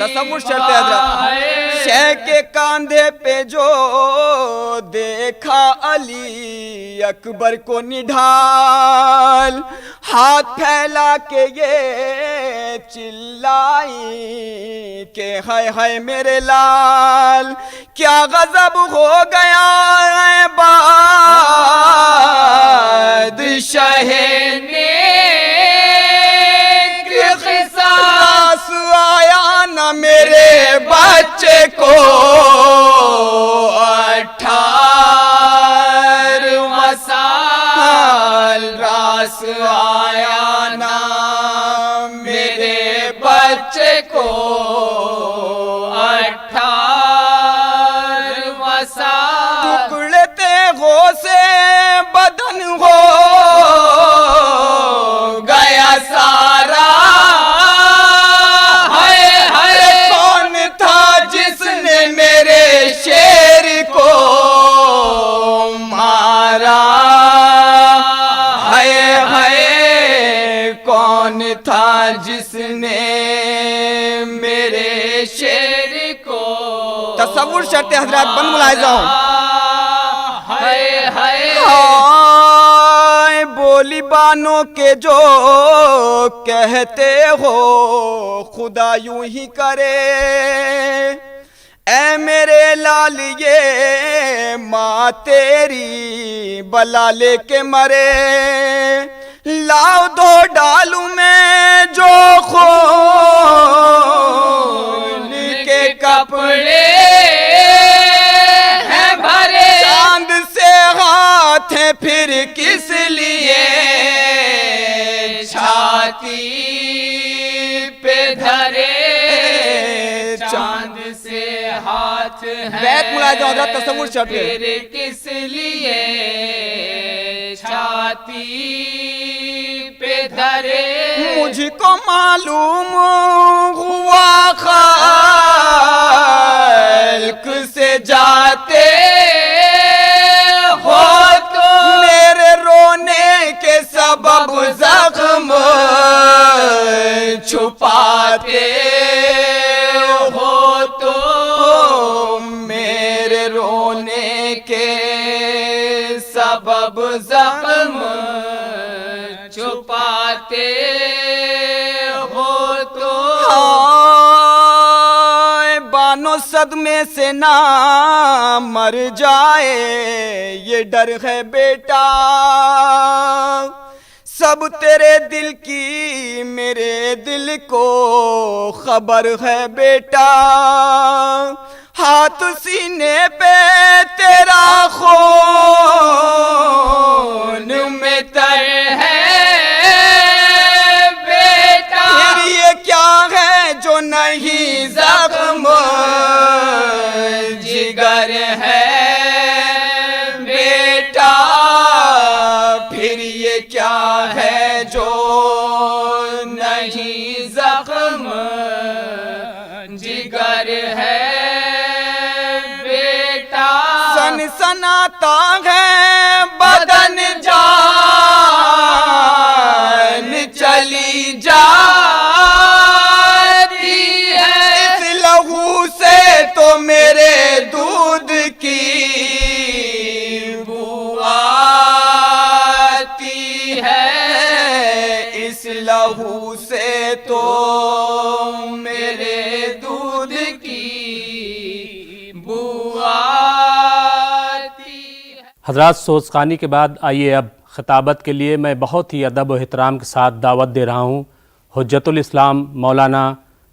تصور شرط ہے حضرت، شہ کے کاندھے پہ جو دیکھا علی اکبر کو نڈھال، ہاتھ پھیلا کے یہ چلائی کہ ہائے ہائے میرے لال، کیا غضب ہو گیا ہے بادشاہ نے، خصاص آیا نہ میرے بچے کو، 18واں سال راس آیا نہ میرے بچے کو، 18واں سال ٹکڑے تیغوں سے بدن ہو گیا سارا، شیر کو مارا، ہائے ہائے کون تھا جس نے میرے شیر کو، تصور شرط حضرات بن ملاحظہ ہوں، ہائے ہائے بولی بانوں کے جو کہتے ہو خدا یوں ہی کرے، اے میرے لال یہ ماں تیری بلا لے کے مرے، لاؤ دو ڈالوں میں جو خون کے کپڑے ہیں بھرے، چاند سے ہاتھ ہیں پھر کس لیے چھاتی پہ دھرے، چاند سے ہاتھ بیت ملاحظہ حضرت تصور شرط ہے، پھر کس لیے چھاتی پہ دھرے، مجھ کو معلوم ہوا خلق سے جاتے ہو تو میرے رونے کے سبب زخم چھپاتے ہو تو میرے رونے کے سبب زخم چھپاتے ہو تو، بانو صدمے سے نہ مر جائے یہ ڈر ہے بیٹا، سب تیرے دل کی میرے دل کو خبر ہے بیٹا، ہاتھ سینے پہ تیرا خون میں تر ہے بیٹا، پھر یہ کیا ہے جو نہیں زخم جگر ہے بیٹا، پھر یہ کیا ہے جو نہیں زخم جگر ہے بیٹا، سنسناتا ہے بدن جان چلی جاتی ہے، اس لہو سے تو میرے دودھ کی بو آتی ہے، اس لہو سے تو میرے دودھ کی بو آتی ہے۔ حضرات سوزخانی کے بعد آئیے اب خطابت کے لیے میں بہت ہی ادب و احترام کے ساتھ دعوت دے رہا ہوں حجت الاسلام مولانا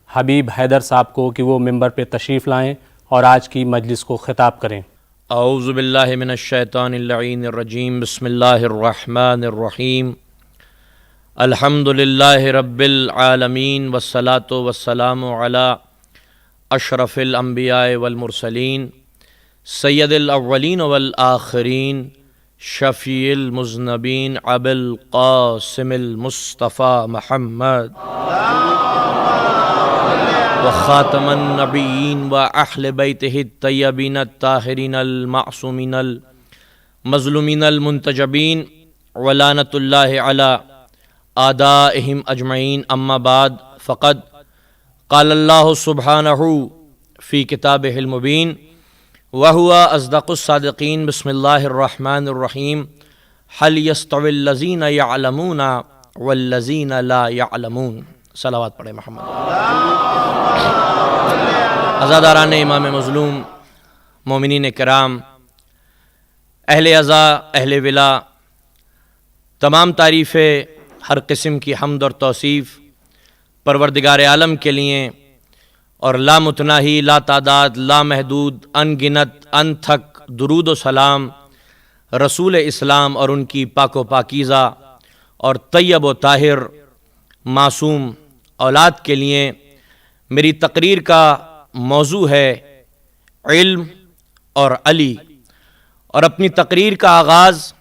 حبیب حیدر صاحب کو کہ وہ ممبر پہ تشریف لائیں اور آج کی مجلس کو خطاب کریں۔ اعوذ باللہ من الشیطان اللعین الرجیم، بسم اللہ الرحمن الرحیم، الحمد للہ رب العالمین، والصلاة والسلام علی اشرف الانبیاء والمرسلین، سید الاولین والآخرین، شفیع المذنبین، ابی القاسم المصطفیٰ محمد وخاتم النبیین واہل بیتہ الطیبین الطاہرین المعصومین المظلومین المنتجبین، ولعنۃ اللہ علی اعدائہم اجمعین، اما بعد، فقد قال اللہ سبحانہ فی کتابہ المبین وہو اصدق الصادقین بسم اللہ الرحمن الرحیم هل یستوی الذین یعلمون والذین لا یعلمون. صلوات پڑھیں محمد. عزاداران امام مظلوم، مومنین کرام، اہل عزا، اہل ولا، تمام تعریفیں، ہر قسم کی حمد اور توصیف پروردگار عالم کے لیے، اور لا متناہی، لا تعداد، لا محدود، ان گنت، ان تھک درود و سلام رسول اسلام اور ان کی پاک و پاکیزہ اور طیب و طاہر معصوم اولاد کے لیے. میری تقریر کا موضوع ہے علم اور علی، اور اپنی تقریر کا آغاز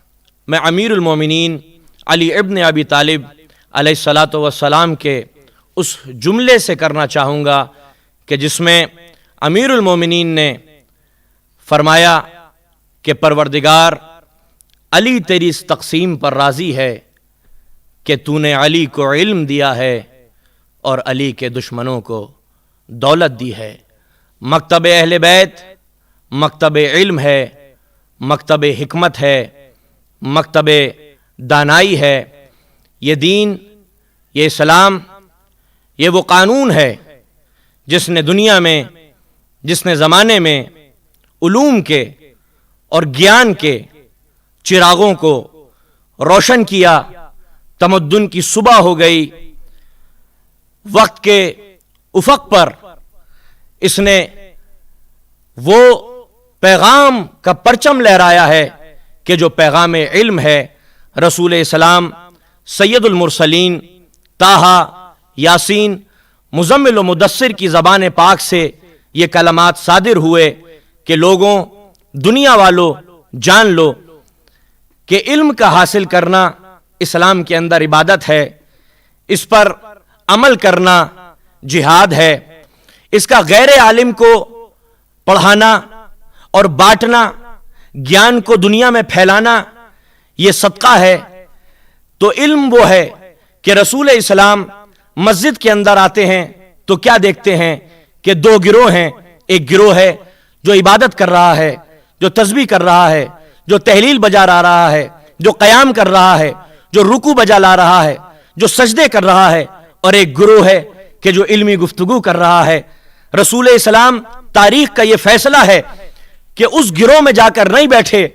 میں امیر المومنین علی ابن ابی طالب علیہ الصلاۃ والسلام کے اس جملے سے کرنا چاہوں گا کہ جس میں امیر المومنین نے فرمایا کہ پروردگار علی تیری اس تقسیم پر راضی ہے کہ تو نے علی کو علم دیا ہے اور علی کے دشمنوں کو دولت دی ہے. مکتب اہل بیت مکتب علم ہے، مکتب حکمت ہے، مکتب دانائی ہے. یہ دین، یہ اسلام، یہ وہ قانون ہے جس نے دنیا میں، جس نے زمانے میں علوم کے اور گیان کے چراغوں کو روشن کیا. تمدن کی صبح ہو گئی. وقت کے افق پر اس نے وہ پیغام کا پرچم لہرایا ہے کہ جو پیغام علم ہے. رسول اسلام سید المرسلین طٰہٰ، یاسین، مزمل و مدثر کی زبان پاک سے یہ کلمات صادر ہوئے کہ لوگوں، دنیا والوں، جان لو کہ علم کا حاصل کرنا اسلام کے اندر عبادت ہے، اس پر عمل کرنا جہاد ہے، اس کا غیر عالم کو پڑھانا اور بانٹنا، گیان کو دنیا میں پھیلانا یہ صدقہ ہے. تو علم وہ ہے کہ رسول اسلام مسجد کے اندر آتے ہیں تو کیا دیکھتے ہیں کہ دو گروہ ہیں. ایک گروہ ہے جو عبادت کر رہا ہے، جو تسبیح کر رہا ہے، جو تحلیل بجا رہا ہے، جو قیام کر رہا ہے، جو رکوع بجا لا رہا ہے، جو سجدے کر رہا ہے. اور ایک گروہ ہے کہ جو علمی گفتگو کر رہا ہے. رسول اسلام تاریخ کا یہ فیصلہ ہے کہ اس گروہ میں جا کر نہیں بیٹھے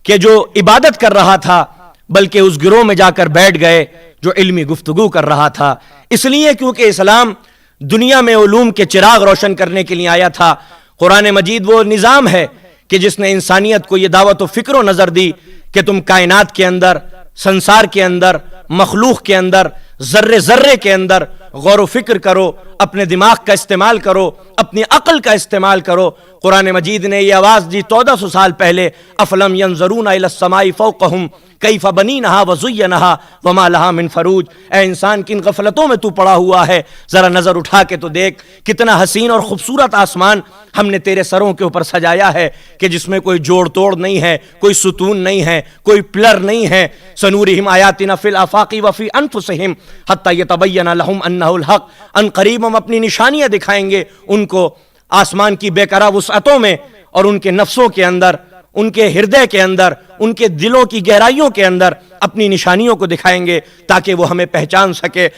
کہ جو عبادت کر رہا تھا، بلکہ اس گروہ میں جا کر بیٹھ گئے جو علمی گفتگو کر رہا تھا. اس لیے کیونکہ اسلام دنیا میں علوم کے چراغ روشن کرنے کے لیے آیا تھا. قرآن مجید وہ نظام ہے کہ جس نے انسانیت کو یہ دعوت و فکر و نظر دی کہ تم کائنات کے اندر، سنسار کے اندر، مخلوق کے اندر، ذرے ذرے کے اندر غور و فکر کرو، اپنے دماغ کا استعمال کرو، اپنی عقل کا استعمال کرو. قرآن مجید نے یہ آواز دی 1400 سال پہلے، افلم ینظرون الی السماء فوقہم کیف بنینہا وزینہا وما لہا من فروج. اے انسان، کن غفلتوں میں تو پڑا ہوا ہے، ذرا نظر اٹھا کے تو دیکھ کتنا حسین اور خوبصورت آسمان ہم نے تیرے سروں کے اوپر سجایا ہے کہ جس میں کوئی جوڑ توڑ نہیں ہے، کوئی ستون نہیں ہے، کوئی پلر نہیں ہے. سنورہم آیاتنا فی الآفاق وفی انفسہم حتی یتبین لہم انہ الحق. ان قریب ہم اپنی نشانیاں دکھائیں گے ان کو آسمان کی بے قرار وسعتوں میں، اور ان کے نفسوں کے اندر، ان کے ہردے کے اندر، ان کے دلوں کی گہرائیوں کے اندر اپنی نشانیوں کو دکھائیں گے تاکہ وہ ہمیں پہچان سکے.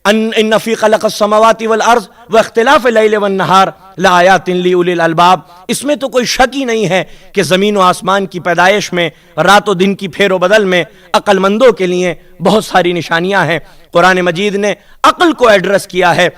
ان فی خلق السماوات والارض واختلاف اللیل والنہار لآیات لأولی الالباب. اس میں تو کوئی شک ہی نہیں ہے کہ زمین و آسمان کی پیدائش میں، رات و دن کی پھیر و بدل میں عقل مندوں کے لیے بہت ساری نشانیاں ہیں. قرآن مجید نے عقل کو ایڈریس کیا ہے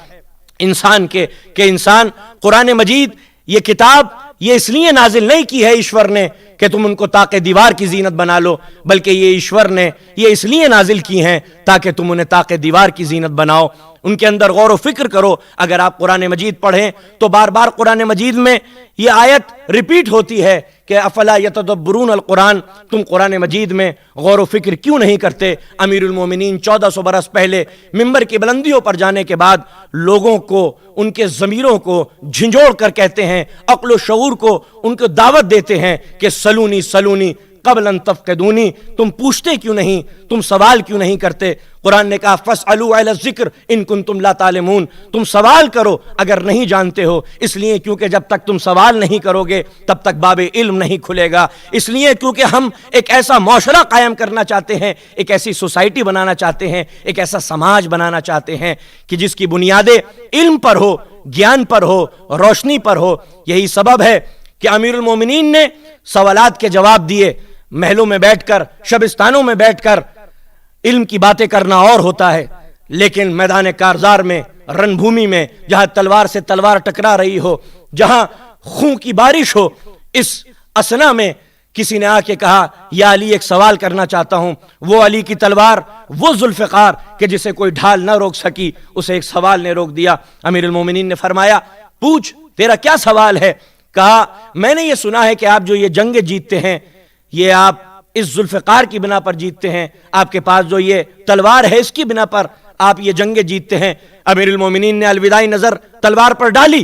انسان کے، کہ انسان، قرآن مجید یہ کتاب یہ اس لیے نازل نہیں کی ہے ایشور نے کہ تم ان کو طاق دیوار کی زینت بنا لو، بلکہ یہ ایشور نے یہ اس لیے نازل کی ہیں تاکہ تم انہیں طاق دیوار کی زینت بناؤ. ان کے اندر غور و فکر کرو. اگر آپ قرآن مجید پڑھیں تو بار بار قرآن مجید میں یہ آیت ریپیٹ ہوتی ہے کہ افلا یتدبرون القرآن. تم قرآن مجید میں غور و فکر کیوں نہیں کرتے؟ امیر المومنین 1400 برس پہلے ممبر کی بلندیوں پر جانے کے بعد لوگوں کو، ان کے ضمیروں کو جھنجھوڑ کر کہتے ہیں، عقل و شعور کو ان کو دعوت دیتے ہیں کہ سلونی سلونی قبل ان تفقدونی، تم پوچھتے کیوں نہیں، تم سوال کیوں نہیں کرتے؟ قرآن نے کہا فاسألوا اہل الذکر ان کنتم لا تعلمون، تم سوال کرو اگر نہیں جانتے ہو، اس لیے کیونکہ جب تک تم سوال نہیں کرو گے تب تک باب علم نہیں کھلے گا، اس لیے کیونکہ ہم ایک ایسا معاشرہ قائم کرنا چاہتے ہیں، ایک ایسی سوسائٹی بنانا چاہتے ہیں، ایک ایسا سماج بنانا چاہتے ہیں کہ جس کی بنیادیں علم پر ہو، گیان پر ہو، روشنی پر ہو۔ یہی سبب ہے کہ امیر المومنین نے سوالات کے جواب دیے۔ محلوں میں بیٹھ کر، شبستانوں میں بیٹھ کر علم کی باتیں کرنا اور ہوتا ہے، لیکن میدان کارزار میں، رن بھومی میں، جہاں تلوار سے تلوار ٹکرا رہی ہو، جہاں خون کی بارش ہو، اس اسنا میں کسی نے آ کے کہا یا علی ایک سوال کرنا چاہتا ہوں، وہ علی کی تلوار، وہ ذوالفقار کہ جسے کوئی ڈھال نہ روک سکی، اسے ایک سوال نے روک دیا۔ امیر المومنین نے فرمایا پوچھ تیرا کیا سوال ہے؟ کہا میں نے یہ سنا ہے کہ آپ جو یہ جنگیں جیتتے ہیں یہ آپ اس ذوالفقار کی بنا پر جیتتے ہیں، آپ کے پاس جو یہ تلوار ہے اس کی بنا پر آپ یہ جنگیں جیتتے ہیں۔ امیر المومنین نے الوداعی نظر تلوار پر ڈالی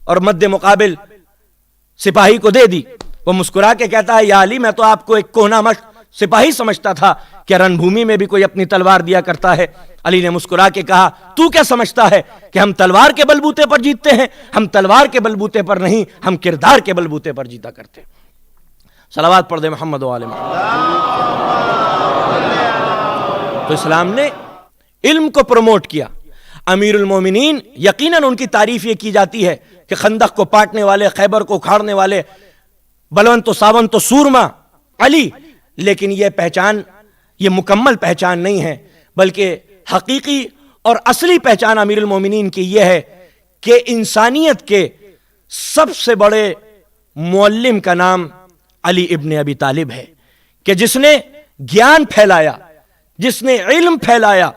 اور مد مقابل سپاہی کو دے دی۔ وہ مسکرا کے کہتا ہے یا علی میں تو آپ کو ایک کوہنا مشق سپاہی سمجھتا تھا کہ رن بھومی میں بھی کوئی اپنی تلوار دیا کرتا ہے۔ علی نے مسکرا کے کہا تو کیا سمجھتا ہے کہ ہم تلوار کے بلبوتے پر جیتتے ہیں؟ ہم تلوار کے بلبوتے پر نہیں، ہم کردار کے بلبوتے پر جیتا کرتے ہیں۔ صلوات پڑھ دے محمد و آل محمد۔ تو اسلام نے علم کو پروموٹ کیا۔ امیر المومنین یقیناً ان کی تعریف یہ کی جاتی ہے کہ خندق کو پاٹنے والے، خیبر کو اکھاڑنے والے، بلونت و ساونت و سورما علی، لیکن یہ پہچان یہ مکمل پہچان نہیں ہے، بلکہ حقیقی اور اصلی پہچان امیر المومنین کی یہ ہے کہ انسانیت کے سب سے بڑے معلم کا نام علی ابن ابی طالب ہے، کہ جس نے گیان پھیلایا، جس نے علم پھیلایا۔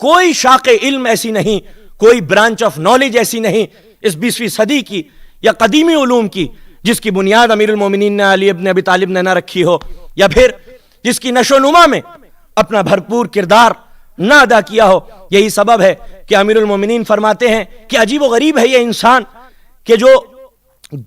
کوئی شاخ علم ایسی نہیں، کوئی برانچ آف نالج ایسی نہیں اس 20ویں صدی کی یا قدیمی علوم کی جس کی بنیاد امیر المومنین نے علی ابن ابی طالب نے نہ رکھی ہو، یا پھر جس کی نشو و نما میں اپنا بھرپور کردار نہ ادا کیا ہو۔ یہی سبب ہے کہ امیر المومنین فرماتے ہیں کہ عجیب و غریب ہے یہ انسان کہ جو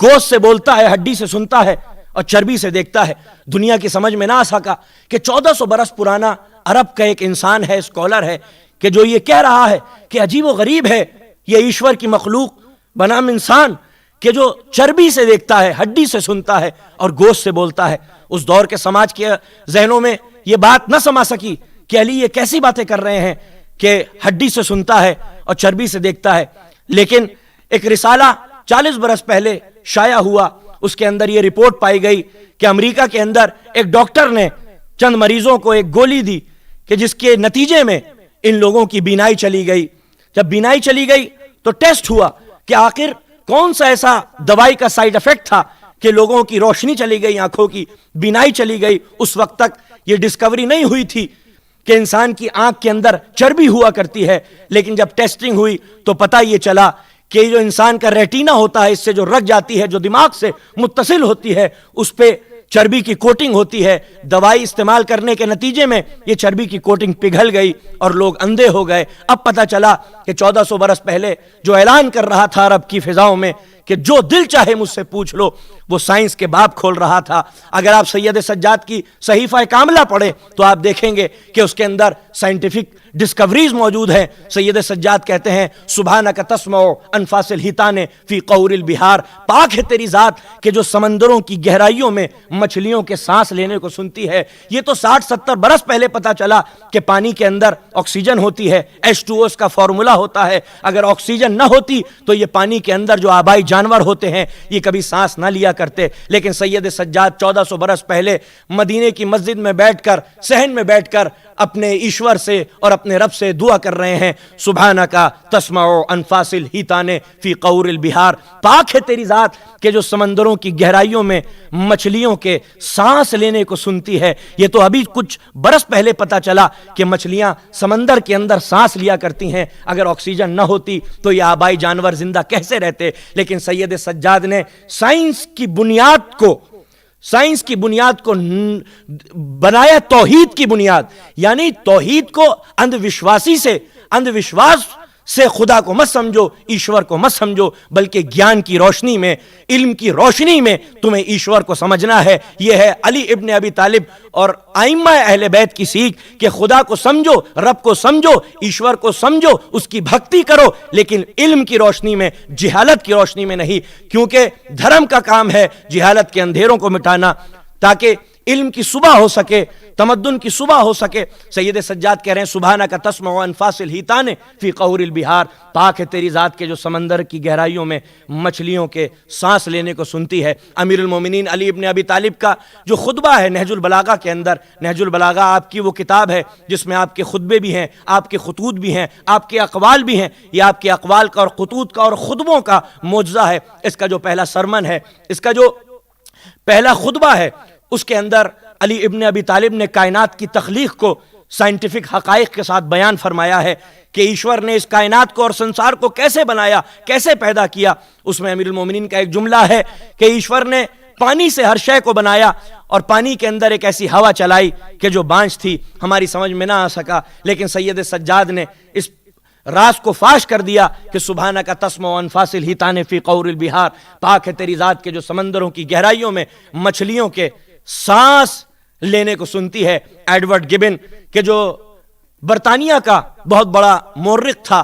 گوشت سے بولتا ہے، ہڈی سے سنتا ہے اور چربی سے دیکھتا ہے۔ دنیا کی سمجھ میں نہ آ سکا کہ 1400 برس پرانا عرب کا ایک انسان ہے، اسکالر ہے، کہ جو یہ کہہ رہا ہے کہ عجیب و غریب ہے یہ ایشور کی مخلوق بنام انسان کہ جو چربی سے دیکھتا ہے، ہڈی سے سنتا ہے اور گوشت سے بولتا ہے۔ اس دور کے سماج کے ذہنوں میں یہ بات نہ سما سکی کہ علی یہ کیسی باتیں کر رہے ہیں کہ ہڈی سے سنتا ہے اور چربی سے دیکھتا ہے۔ لیکن ایک رسالہ 40 برس پہلے شائع ہوا، اس کے اندر یہ رپورٹ پائی گئی کہ امریکہ کے اندر ایک ڈاکٹر نے چند مریضوں کو ایک گولی دی کہ جس کے نتیجے میں ان لوگوں کی بینائی چلی گئی۔ جب بینائی چلی گئی تو ٹیسٹ ہوا کہ آخر کون سا ایسا دوائی کا سائیڈ ایفیکٹ تھا کہ لوگوں کی روشنی چلی گئی، آنکھوں کی بینائی چلی گئی۔ اس وقت تک یہ ڈسکوری نہیں ہوئی تھی کہ انسان کی آنکھ کے اندر چربی ہوا کرتی ہے، لیکن جب ٹیسٹنگ ہوئی تو پتہ یہ چلا کہ جو انسان کا ریٹینا ہوتا ہے، اس سے جو رگ جاتی ہے، جو دماغ سے متصل ہوتی ہے، اس پہ چربی کی کوٹنگ ہوتی ہے۔ دوائی استعمال کرنے کے نتیجے میں یہ چربی کی کوٹنگ پگھل گئی اور لوگ اندھے ہو گئے۔ اب پتہ چلا کہ 1400 برس پہلے جو اعلان کر رہا تھا عرب کی فضاؤں میں کہ جو دل چاہے مجھ سے پوچھ لو، وہ سائنس کے باب کھول رہا تھا۔ اگر آپ سید سجاد کی صحیفہ کاملہ پڑھیں تو آپ دیکھیں گے کہ اس کے اندر سائنٹیفک ڈسکوریز موجود ہیں۔ سید سجاد کہتے ہیں سبحانک تسمع انفاس الحیتان فی قعور البحار، پاک ہے تیری ذات کہ جو سمندروں کی گہرائیوں میں مچھلیوں کے سانس لینے کو سنتی ہے۔ یہ تو 60-70 برس پہلے پتا چلا کہ پانی کے اندر آکسیجن ہوتی ہے، H2O اس کا فارمولا ہوتا ہے۔ اگر آکسیجن نہ ہوتی تو یہ پانی کے اندر جو آبائی جانور ہوتے ہیں یہ کبھی سانس نہ لیا کرتے۔ لیکن سید سجاد 1400 برس پہلے مدینے کی مسجد میں بیٹھ کر، صحن میں بیٹھ کر اپنے ایشور سے اور اپنے رب سے دعا کر رہے ہیں سبحانکا تسمع انفاس الحیتان فی قعور البحار، پاک ہے تیری ذات کہ جو سمندروں کی گہرائیوں میں مچھلیوں کے سانس لینے کو سنتی ہے۔ یہ تو ابھی کچھ برس پہلے پتا چلا کہ مچھلیاں سمندر کے اندر سانس لیا کرتی ہیں، اگر آکسیجن نہ ہوتی تو یہ آبائی جانور زندہ کیسے رہتے؟ لیکن سید سجاد نے سائنس کی بنیاد کو بنایا توحید کی بنیاد، یعنی توحید کو اندھ وشواس سے خدا کو مت سمجھو، ایشور کو مت سمجھو، بلکہ گیان کی روشنی میں، علم کی روشنی میں تمہیں ایشور کو سمجھنا ہے۔ یہ ہے علی ابن ابی طالب اور ائمہ اہل بیت کی سیکھ کہ خدا کو سمجھو، رب کو سمجھو، ایشور کو سمجھو، اس کی بھکتی کرو، لیکن علم کی روشنی میں، جہالت کی روشنی میں نہیں، کیونکہ دھرم کا کام ہے جہالت کے اندھیروں کو مٹانا، تاکہ علم کی صبح ہو سکے، تمدن کی صبح ہو سکے۔ سید سجاد کہہ رہے ہیں سبحانک تسمع انفاس الحیتان فی قعور البحار، پاک ہے تیری ذات کے جو سمندر کی گہرائیوں میں مچھلیوں کے سانس لینے کو سنتی ہے۔ امیر المومنین علی ابن ابی طالب کا جو خطبہ ہے نہج البلاغہ کے اندر، نہج البلاغہ آپ کی وہ کتاب ہے جس میں آپ کے خطبے بھی ہیں، آپ کے خطوط بھی ہیں، آپ کے اقوال بھی ہیں۔ یہ آپ کے اقوال کا اور خطوط کا اور خطبوں کا معجزہ ہے۔ اس کا جو پہلا سرمن ہے، اس کا جو پہلا خطبہ ہے، اس کے اندر علی ابن ابی طالب نے کائنات کی تخلیق کو سائنٹیفک حقائق کے ساتھ بیان فرمایا ہے کہ ایشور نے اس کائنات کو اور سنسار کو کیسے بنایا، کیسے پیدا کیا۔ اس میں امیر المومنین کا ایک جملہ ہے کہ ایشور نے پانی سے ہر شے کو بنایا اور پانی کے اندر ایک ایسی ہوا چلائی کہ جو بانجھ تھی، ہماری سمجھ میں نہ آ سکا، لیکن سید سجاد نے اس راز کو فاش کر دیا کہ سبحانک تسمع انفاس الحیتان فی قعور البحار، پاک ہے تیری ذات کے جو سمندروں کی گہرائیوں میں مچھلیوں کے سانس لینے کو سنتی ہے۔ ایڈورڈ گبن کہ جو برطانیہ کا بہت بڑا مورخ تھا،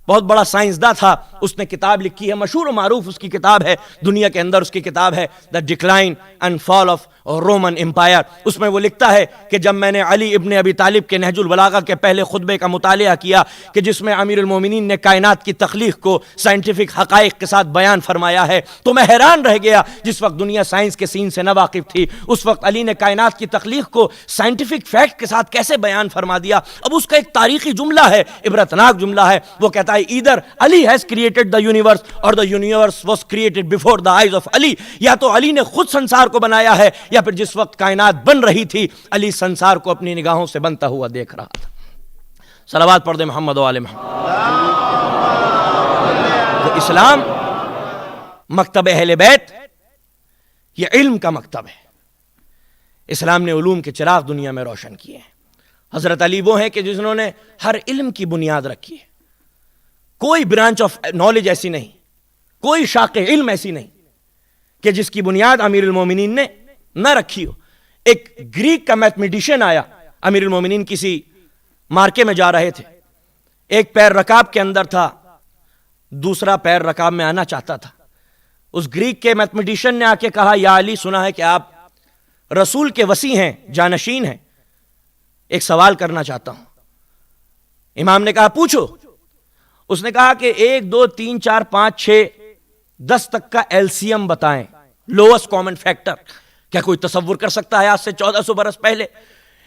بہت بڑا سائنسداں تھا، اس نے کتاب لکھی ہے، مشہور و معروف اس کی کتاب ہے، دنیا کے اندر اس کی کتاب ہے the decline and fall of Roman empire. اس میں وہ لکھتا ہے کہ جب میں نے علی ابن ابی طالب کے نہج البلاغہ کے پہلے خطبے کا مطالعہ کیا کہ جس میں امیر المومنین نے کائنات کی تخلیق کو سائنٹیفک حقائق کے ساتھ بیان فرمایا ہے، تو میں حیران رہ گیا۔ جس وقت دنیا سائنس کے سین سے نہ واقف تھی، اس وقت علی نے کائنات کی تخلیق کو سائنٹیفک فیکٹ کے ساتھ کیسے بیان فرما دیا۔ اب اس کا ایک تاریخی جملہ ہے، عبرتناک جملہ ہے، وہ کہتا ہے either Ali has created the universe or the universe was created before the eyes of Ali۔ یا تو علی نے خود سنسار کو بنایا ہے، یا پھر جس وقت کائنات بن رہی تھی علی سنسار کو اپنی نگاہوں سے بنتا ہوا دیکھ رہا تھا۔ صلوات پڑھ دیں محمد و آل محمد۔ تو اسلام مکتب اہل بیت یہ علم کا مکتب ہے۔ اسلام نے علوم کے چراغ دنیا میں روشن کیے ہیں۔ حضرت علی وہ ہیں کہ جنہوں نے ہر علم کی بنیاد رکھی ہے۔ کوئی برانچ آف نالج ایسی نہیں، کوئی شاخ علم ایسی نہیں کہ جس کی بنیاد امیر المومنین نے نہ رکھی ہو۔ ایک گریک کا میتھمیٹیشین آیا، امیر المومنین کسی مارکے میں جا رہے تھے، ایک پیر رکاب کے اندر تھا، دوسرا پیر رکاب میں آنا چاہتا تھا۔ اس گریک کے میتھمیٹیشین نے آ کے کہا یا علی، سنا ہے کہ آپ رسول کے وصی ہیں، جانشین ہیں، ایک سوال کرنا چاہتا ہوں۔ امام نے کہا پوچھو۔ اس نے کہا کہ 1 2 3 4 5 6 10 تک کا ایلسیم بتائیں، لوئسٹ کامن فیکٹر۔ کیا کوئی تصور کر سکتا ہے آج سے 1400 برس پہلے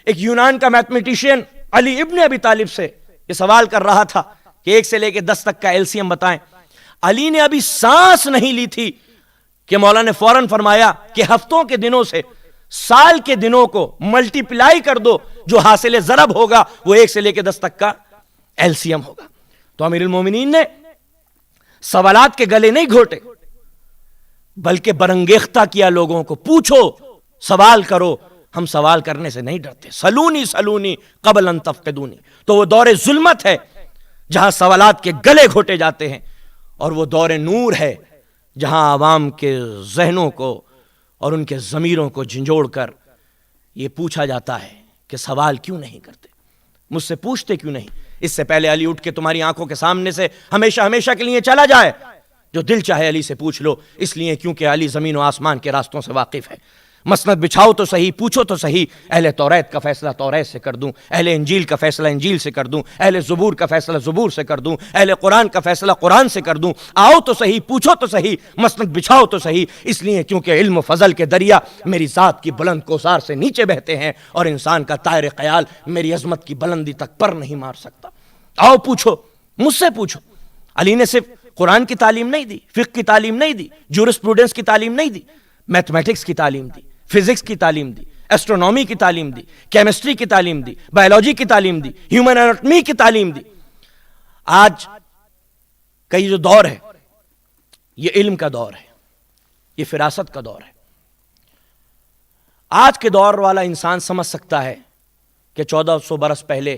ایک یونان کا میتھمیٹیشین علی ابن ابی طالب سے یہ سوال کر رہا تھا کہ 1 سے لے کے 10 تک کا ایلسیم بتائیں؟ علی نے ابھی سانس نہیں لی تھی کہ مولا نے فوراً فرمایا کہ ہفتوں کے دنوں سے سال کے دنوں کو ملٹی پلائی کر دو، جو حاصل ضرب ہوگا وہ 1 سے لے کے 10 تک کا ایلسیم ہوگا۔ تو امیر المومنین نے سوالات کے گلے نہیں گھوٹے، بلکہ برانگیختہ کیا لوگوں کو، پوچھو، سوال کرو۔ ہم سوال کرنے سے نہیں ڈرتے، سلونی سلونی قبل ان تفقدونی۔ تو وہ دور ظلمت ہے جہاں سوالات کے گلے گھوٹے جاتے ہیں، اور وہ دور نور ہے جہاں عوام کے ذہنوں کو اور ان کے ضمیروں کو جھنجھوڑ کر یہ پوچھا جاتا ہے کہ سوال کیوں نہیں کرتے، مجھ سے پوچھتے کیوں نہیں۔ اس سے پہلے علی اٹھ کے تمہاری آنکھوں کے سامنے سے ہمیشہ ہمیشہ کے لیے چلا جائے، جو دل چاہے علی سے پوچھ لو، اس لیے کیونکہ علی زمین و آسمان کے راستوں سے واقف ہے۔ مسند بچھاؤ تو صحیح، پوچھو تو صحیح، اہل توریت کا فیصلہ توریت سے کر دوں، اہل انجیل کا فیصلہ انجیل سے کر دوں، اہل زبور کا فیصلہ زبور سے کر دوں، اہل قرآن کا فیصلہ قرآن سے کر دوں۔ آؤ تو صحیح، پوچھو تو صحیح، مسند بچھاؤ تو صحیح، اس لیے کیونکہ علم و فضل کے دریا میری ذات کی بلند کوثار سے نیچے بہتے ہیں، اور انسان کا طائر خیال میری عظمت کی بلندی تک پر نہیں مار سکتا۔ آؤ پوچھو، مجھ سے پوچھو۔ علی نے صرف قرآن کی تعلیم نہیں دی، فقہ کی تعلیم نہیں دی، جورسپروڈنس کی تعلیم نہیں دی، میتھمیٹکس کی تعلیم دی، فزکس کی تعلیم دی، ایسٹرونومی کی تعلیم دی، کیمسٹری کی تعلیم دی، بایولوجی کی تعلیم دی، ہیومن اناٹمی کی تعلیم دی۔ آج کا یہ جو دور ہے یہ علم کا دور ہے، یہ فراست کا دور ہے۔ آج کے دور والا انسان سمجھ سکتا ہے کہ 1400 برس پہلے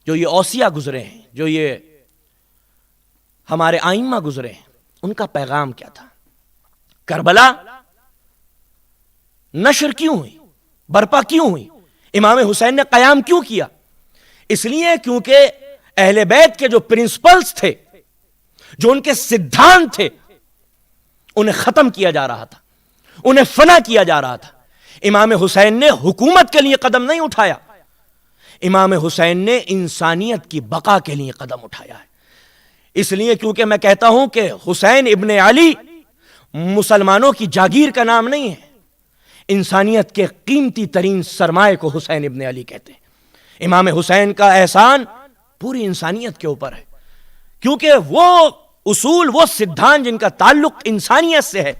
جو یہ اوصیہ گزرے ہیں، جو یہ ہمارے آئمہ گزرے ہیں، ان کا پیغام کیا تھا؟ کربلا نشر کیوں ہوئی، برپا کیوں ہوئی؟ امام حسین نے قیام کیوں کیا؟ اس لیے کیونکہ اہل بیت کے جو پرنسپلز تھے، جو ان کے سدھانت تھے، انہیں ختم کیا جا رہا تھا، انہیں فنا کیا جا رہا تھا۔ امام حسین نے حکومت کے لیے قدم نہیں اٹھایا، امام حسین نے انسانیت کی بقا کے لیے قدم اٹھایا ہے۔ اس لیے کیونکہ میں کہتا ہوں کہ حسین ابن علی مسلمانوں کی جاگیر کا نام نہیں ہے، انسانیت کے قیمتی ترین سرمایہ کو حسین ابن علی کہتے ہیں۔ امام حسین کا احسان پوری انسانیت کے اوپر ہے، کیونکہ وہ اصول، وہ سدھانت جن کا تعلق انسانیت سے ہے،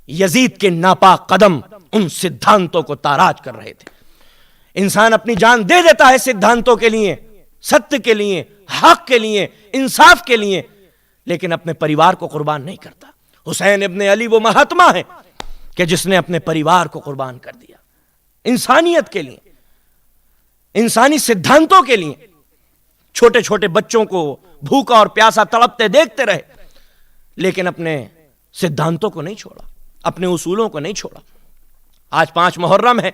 یزید کے ناپاک قدم ان سدھانتوں کو تاراج کر رہے تھے۔ انسان اپنی جان دے دیتا ہے سدھانتوں کے لیے، ستیہ کے لیے، حق کے لیے، انصاف کے لیے، لیکن اپنے پریوار کو قربان نہیں کرتا۔ حسین ابن علی وہ مہاتما ہے کہ جس نے اپنے پریوار کو قربان کر دیا، انسانیت کے لیے، انسانی سدھانتوں کے لیے۔ چھوٹے چھوٹے بچوں کو بھوکا اور پیاسا تڑپتے دیکھتے رہے، لیکن اپنے سدھانتوں کو نہیں چھوڑا، اپنے اصولوں کو نہیں چھوڑا۔ آج 5 محرم ہے،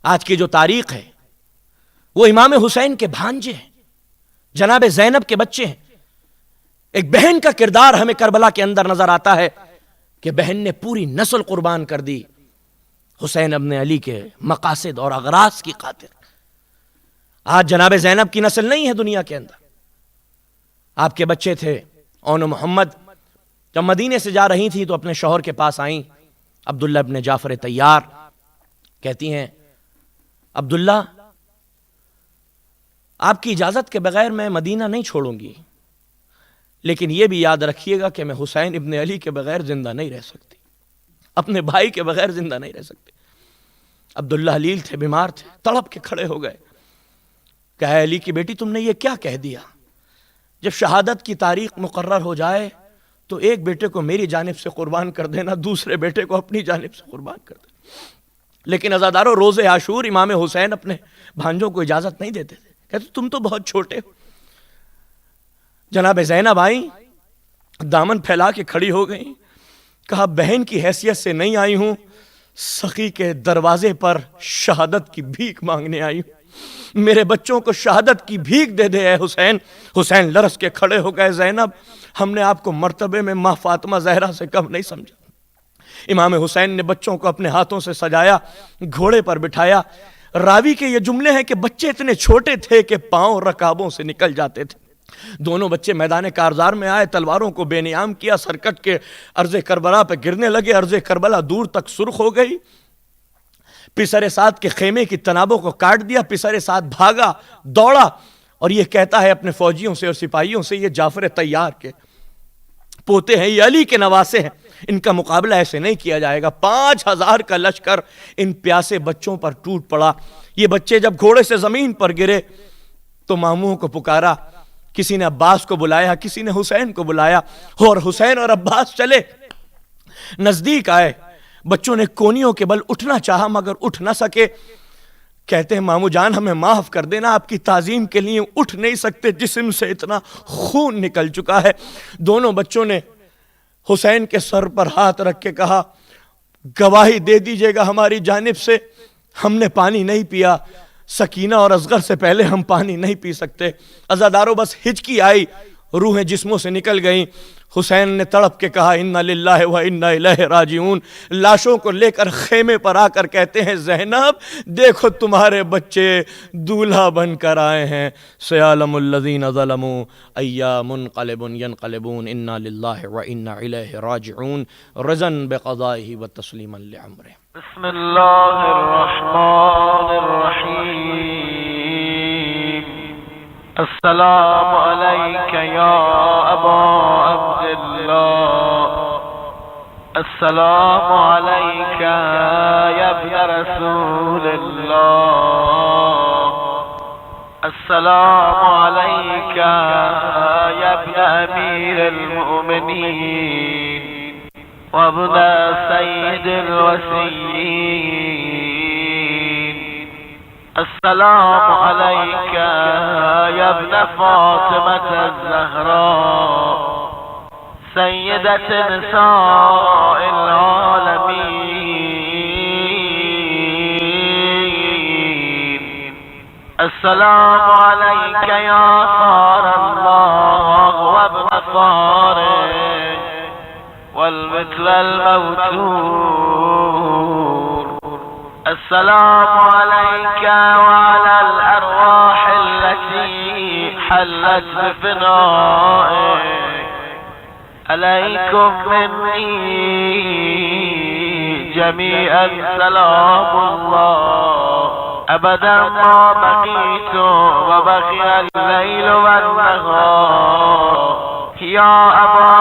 آج کی جو تاریخ ہے وہ امام حسین کے بھانجے ہیں، جناب زینب کے بچے ہیں۔ ایک بہن کا کردار ہمیں کربلا کے اندر نظر آتا ہے کہ بہن نے پوری نسل قربان کر دی حسین ابن علی کے مقاصد اور اغراض کی خاطر۔ آج جناب زینب کی نسل نہیں ہے دنیا کے اندر۔ آپ کے بچے تھے اون محمد، جب مدینے سے جا رہی تھی تو اپنے شوہر کے پاس آئیں، عبداللہ ابن جعفر طیار، کہتی ہیں عبداللہ آپ کی اجازت کے بغیر میں مدینہ نہیں چھوڑوں گی، لیکن یہ بھی یاد رکھیے گا کہ میں حسین ابن علی کے بغیر زندہ نہیں رہ سکتی، اپنے بھائی کے بغیر زندہ نہیں رہ سکتی۔ عبداللہ حلیل تھے، بیمار تھے، تڑپ کے کھڑے ہو گئے، کہا علی کی بیٹی تم نے یہ کیا کہہ دیا؟ جب شہادت کی تاریخ مقرر ہو جائے تو ایک بیٹے کو میری جانب سے قربان کر دینا، دوسرے بیٹے کو اپنی جانب سے قربان کر دینا۔ لیکن عزادارو، روز عاشور امام حسین اپنے بھانجوں کو اجازت نہیں دیتے تھے، کہتے تم تو بہت چھوٹے ہو۔ جناب زینب آئیں، دامن پھیلا کے کھڑی ہو گئیں، کہا بہن کی حیثیت سے نہیں آئی ہوں، سخی کے دروازے پر شہادت کی بھیک مانگنے آئی ہوں، میرے بچوں کو شہادت کی بھیک دے دے اے حسین۔ حسین لرز کے کھڑے ہو گئے، زینب ہم نے آپ کو مرتبے میں ماں فاطمہ زہرا سے کم نہیں سمجھا۔ امام حسین نے بچوں کو اپنے ہاتھوں سے سجایا، گھوڑے پر بٹھایا۔ راوی کے یہ جملے ہیں کہ بچے اتنے چھوٹے تھے کہ پاؤں رکابوں سے نکل جاتے تھے۔ دونوں بچے میدان کارزار میں آئے، تلواروں کو بے نیام کیا، سرکٹ کے ارض کربلا پہ گرنے لگے، ارض کربلا دور تک سرخ ہو گئی۔ پسر سعد کے خیمے کی تنابوں کو کاٹ دیا، پسر سعد بھاگا، دوڑا، اور یہ کہتا ہے اپنے فوجیوں سے اور سپاہیوں سے یہ جعفر طیار کے پوتے ہیں، یہ علی کے نواسے ہیں، ان کا مقابلہ ایسے نہیں کیا جائے گا۔ 5000 کا لشکر ان پیاسے بچوں پر ٹوٹ پڑا۔ یہ بچے جب گھوڑے سے زمین پر گرے تو ماموں کو پکارا، کسی نے عباس کو بلایا، کسی نے حسین کو بلایا، اور حسین اور عباس چلے، نزدیک آئے۔ بچوں نے کونیوں کے بل اٹھنا چاہا مگر اٹھ نہ سکے۔ کہتے ہیں مامو جان ہمیں معاف کر دینا، آپ کی تعظیم کے لیے اٹھ نہیں سکتے، جسم سے اتنا خون نکل چکا ہے۔ دونوں بچوں نے حسین کے سر پر ہاتھ رکھ کے کہا گواہی دے دیجئے گا ہماری جانب سے، ہم نے پانی نہیں پیا، سکینہ اور اصغر سے پہلے ہم پانی نہیں پی سکتے۔ عزادارو بس ہچکی آئی، روحیں جسموں سے نکل گئیں۔ حسین نے تڑپ کے کہا انا للہ و انا الیہ راجعون۔ لاشوں کو لے کر خیمے پر آ کر کہتے ہیں زینب دیکھو تمہارے بچے دولہا بن کر آئے ہیں، سیعلم الذین ظلموا ایا منقلب ینقلبون، انا للہ و انا الیہ راجعون، رضا بقضائہ و تسلیما لعمرہ۔ بسم اللہ الرحمن الرحیم۔ السلام علیک یا ابا عبداللہ، السلام علیک یا ابن رسول اللہ، السلام علیک یا ابن امیر المؤمنین وابن سید الوسیین، السلام عليك يا ابن فاطمة الزهراء سيدة نساء العالمين. السلام عليك يا ثار الله وابن ثاره والمثل الموتور. السلام عليك وعلى الأرواح التي حلت بفنائك. عليكم مني جميعا سلام الله أبدا ما بقيت وبقي الليل والنهار. يا أبا